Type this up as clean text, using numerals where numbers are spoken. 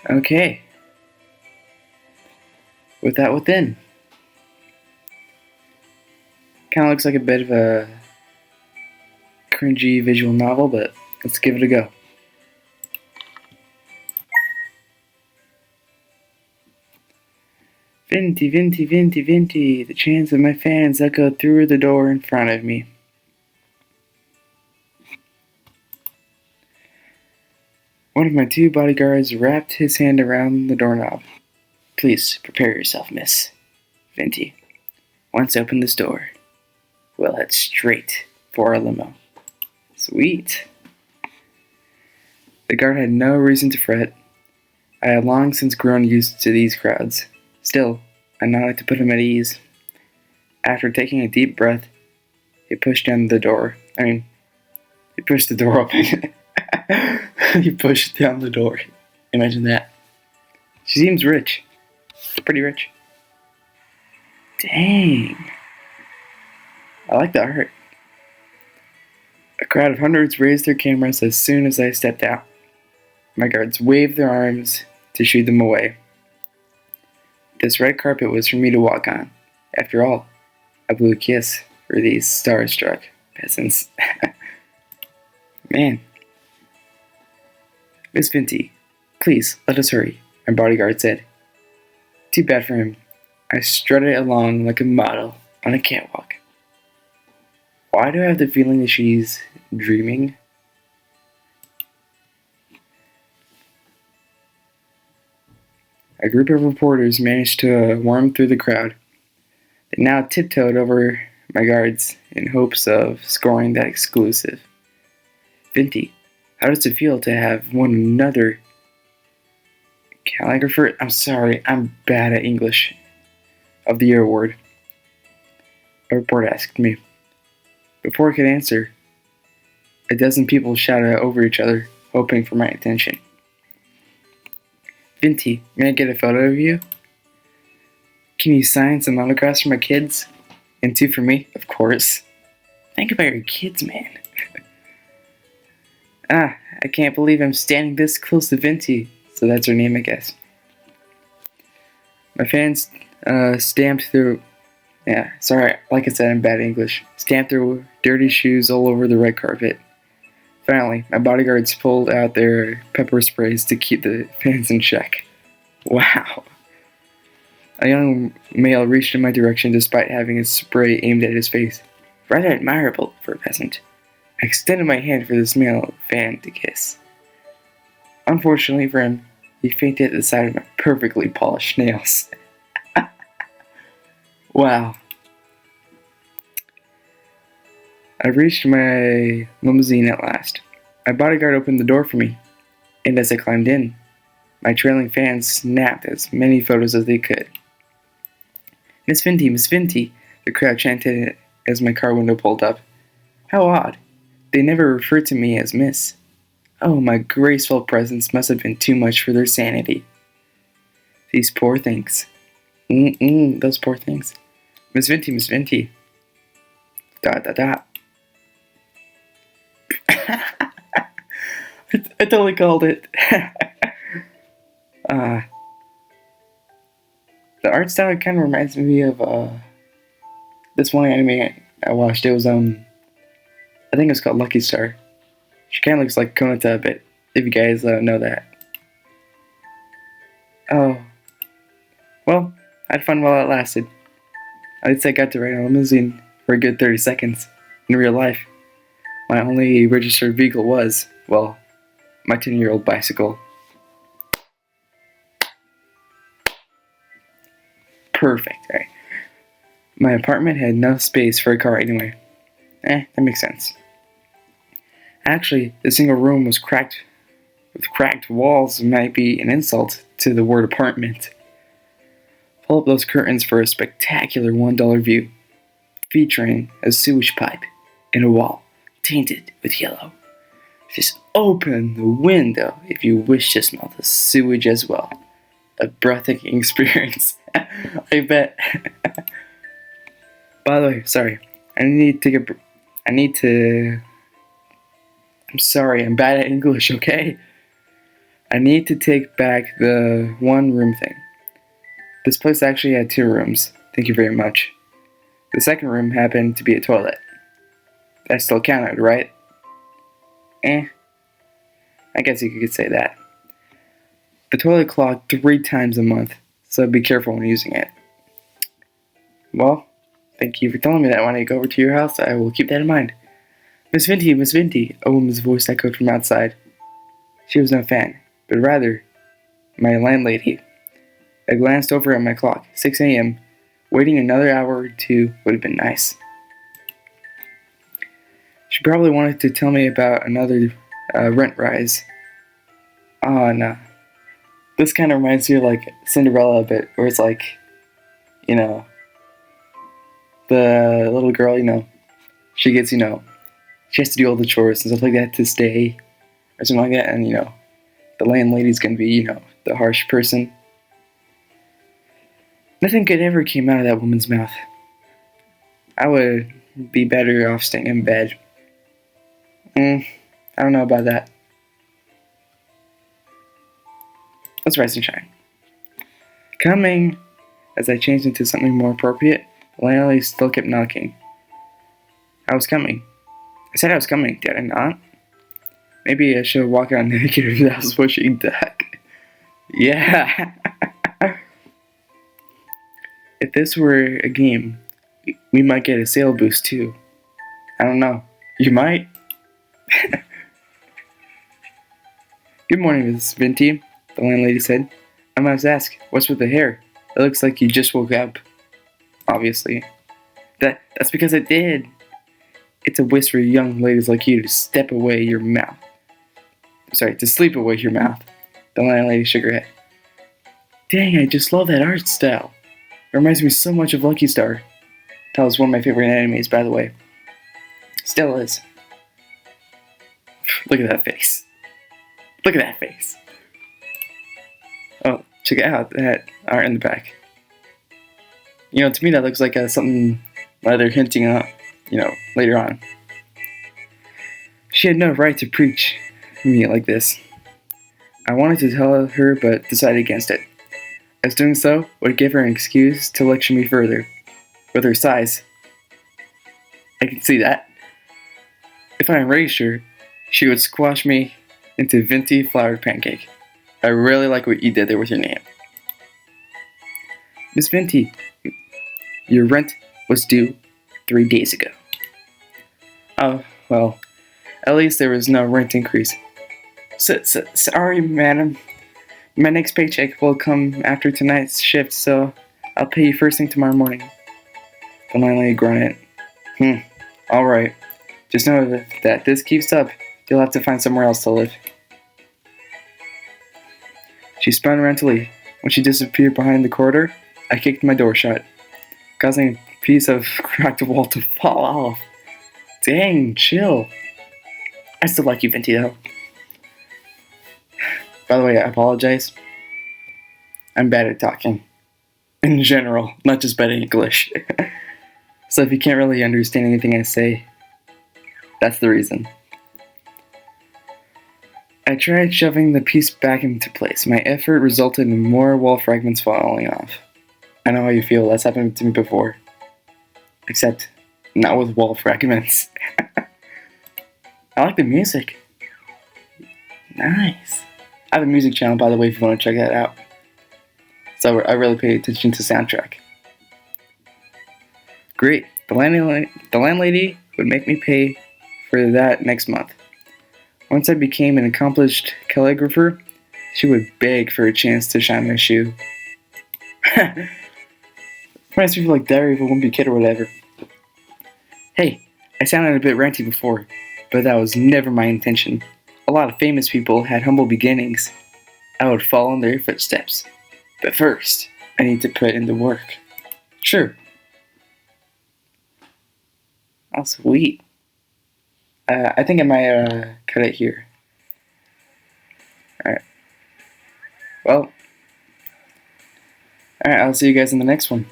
Okay. Without Within. Kind of looks like a bit of a cringy visual novel, but let's give it a go. Venti, venti, venti, venti, the chants of my fans echoed through the door in front of me. One of my two bodyguards wrapped his hand around the doorknob. Please prepare yourself, miss. Venti. Once open this door, we'll head straight for our limo. Sweet. The guard had no reason to fret. I had long since grown used to these crowds. Still, I nodded to put him at ease. After taking a deep breath, he pushed down the door. He pushed the door open. He pushed down the door. Imagine that. She seems rich. Pretty rich. Dang. I like the art. A crowd of hundreds raised their cameras as soon as I stepped out. My guards waved their arms to shoo them away. This red carpet was for me to walk on. After all, I blew a kiss for these starstruck peasants. Man. Miss Venti, please, let us hurry, my bodyguard said. Too bad for him. I strutted along like a model on a catwalk. Why do I have the feeling that she's dreaming? A group of reporters managed to worm through the crowd. They now tiptoed over my guards in hopes of scoring that exclusive. Venti, how does it feel to have one another calligrapher? I'm sorry, I'm bad at English. Of the Year award. A reporter asked me. Before I could answer, a dozen people shouted over each other, hoping for my attention. Venti, may I get a photo of you? Can you sign some autographs for my kids? And two for me, of course. Think about your kids, man. I can't believe I'm standing this close to Venti, so that's her name, I guess. My fans stamped their... Yeah, sorry, like I said, I'm bad at English. Stamped their dirty shoes all over the red carpet. Finally, my bodyguards pulled out their pepper sprays to keep the fans in check. Wow. A young male reached in my direction despite having his spray aimed at his face. Rather admirable for a peasant. I extended my hand for this male fan to kiss. Unfortunately for him, he fainted at the sight of my perfectly polished nails. Wow. I reached my limousine at last. My bodyguard opened the door for me, and as I climbed in, my trailing fans snapped as many photos as they could. Miss Venti, Miss Venti, the crowd chanted as my car window pulled up. How odd. They never referred to me as Miss. Oh, my graceful presence must have been too much for their sanity. These poor things. Those poor things. Miss Venti, Miss Venti. Dot, dot, dot. I totally called it. The art style kind of reminds me of this one anime I watched. It was I think it's called Lucky Star. She kind of looks like Konata a bit. If you guys know that. Oh, well, I had fun while it lasted. At least I got to ride a limousine for a good 30 seconds. In real life, my only registered vehicle was, well, my 10-year-old bicycle. Perfect, right? My apartment had no space for a car anyway. That makes sense. Actually, the single room was cracked. With cracked walls might be an insult to the word apartment. Pull up those curtains for a spectacular $1 view, featuring a sewage pipe and a wall tainted with yellow. Just open the window if you wish to smell the sewage as well. A breathtaking experience. I bet. By the way, sorry. I'm sorry, I'm bad at English, okay? I need to take back the one room thing. This place actually had 2 rooms. Thank you very much. The second room happened to be a toilet. That still counted, right? I guess you could say that. The toilet clogged 3 times a month, so be careful when using it. Well, thank you for telling me that. When I go over to your house, I will keep that in mind. Miss Vinty, a woman's voice echoed from outside. She was no fan, but rather my landlady. I glanced over at my clock. 6 a.m. Waiting another hour or 2 would have been nice. She probably wanted to tell me about another rent rise. Oh, no. This kind of reminds me of like Cinderella a bit, where it's like, you know, the little girl, she gets, she has to do all the chores and stuff like that to stay, or something like that, and, the landlady's gonna be, the harsh person. Nothing good ever came out of that woman's mouth. I would be better off staying in bed. I don't know about that. Let's rise and shine. Coming! As I changed into something more appropriate, the landlady still kept knocking. I was coming. I said I was coming, did I not? Maybe I should walk out naked if that was what she did. Yeah! If this were a game, we might get a sale boost too. I don't know. You might? Good morning, Miss Vinty, the landlady said. I must ask, what's with the hair? It looks like you just woke up. Obviously. That's because I did. It's a wish for young ladies like you to step away your mouth. Sorry, to sleep away your mouth. The landlady shook her head. Dang, I just love that art style. It reminds me so much of Lucky Star. That was one of my favorite animes, by the way. Still is. Look at that face. Look at that face. Oh, check out that art in the back. To me that looks like something that they're hinting at, later on. She had no right to preach me like this. I wanted to tell her, but decided against it, as doing so would give her an excuse to lecture me further. With her size, I can see that. If I enraged her, she would squash me into Venti floured pancake. I really like what you did there with your name. Miss Venti, your rent was due 3 days ago. Oh, well, at least there was no rent increase. Sorry, madam. My next paycheck will come after tonight's shift, so I'll pay you first thing tomorrow morning. The landlady grunted. Alright. Just know that if this keeps up, you'll have to find somewhere else to live. She spun around to leave. When she disappeared behind the corridor, I kicked my door shut, causing a piece of cracked wall to fall off. Dang, chill. I still like you, Venti, though. By the way, I apologize. I'm bad at talking. In general, not just bad at English. So if you can't really understand anything I say, that's the reason. I tried shoving the piece back into place. My effort resulted in more wall fragments falling off. I know how you feel. That's happened to me before. Except, not with wall fragments. I like the music. Nice. I have a music channel, by the way, if you want to check that out. So I really pay attention to soundtrack. Great. The landlady would make me pay for that next month. Once I became an accomplished calligrapher, she would beg for a chance to shine my shoe. Reminds me of like Diary of a Wimpy Kid or whatever. Hey, I sounded a bit ranty before, but that was never my intention. A lot of famous people had humble beginnings. I would follow in their footsteps. But first, I need to put in the work. Sure. Oh, sweet. I think I might cut it here. Alright. Well. Alright, I'll see you guys in the next one.